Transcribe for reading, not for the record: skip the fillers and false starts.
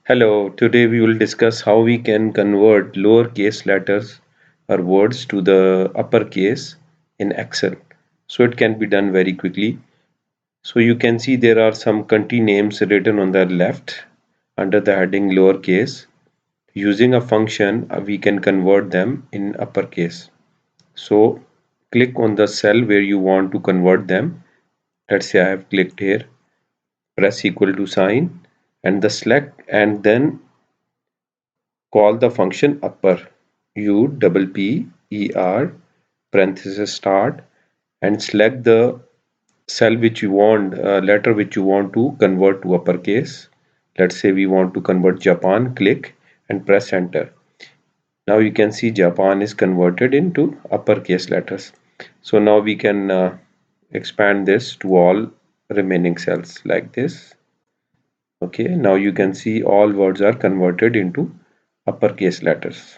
Hello, today we will discuss how we can convert lowercase letters or words to the uppercase in Excel. So it can be done very quickly. So you can see there are some country names written on the left under the heading lowercase. Using a function, we can convert them in uppercase. So click on the cell where you want to convert them. Let's say I have clicked here, press equal to sign and the select and then call the function upper u double p e r parenthesis start and select the cell which you want letter which you want to convert to uppercase. Let's say we want to convert Japan. Click and press enter. Now you can see Japan is converted into uppercase letters. So now we can expand this to all remaining cells like this. Okay, now you can see all words are converted into uppercase letters.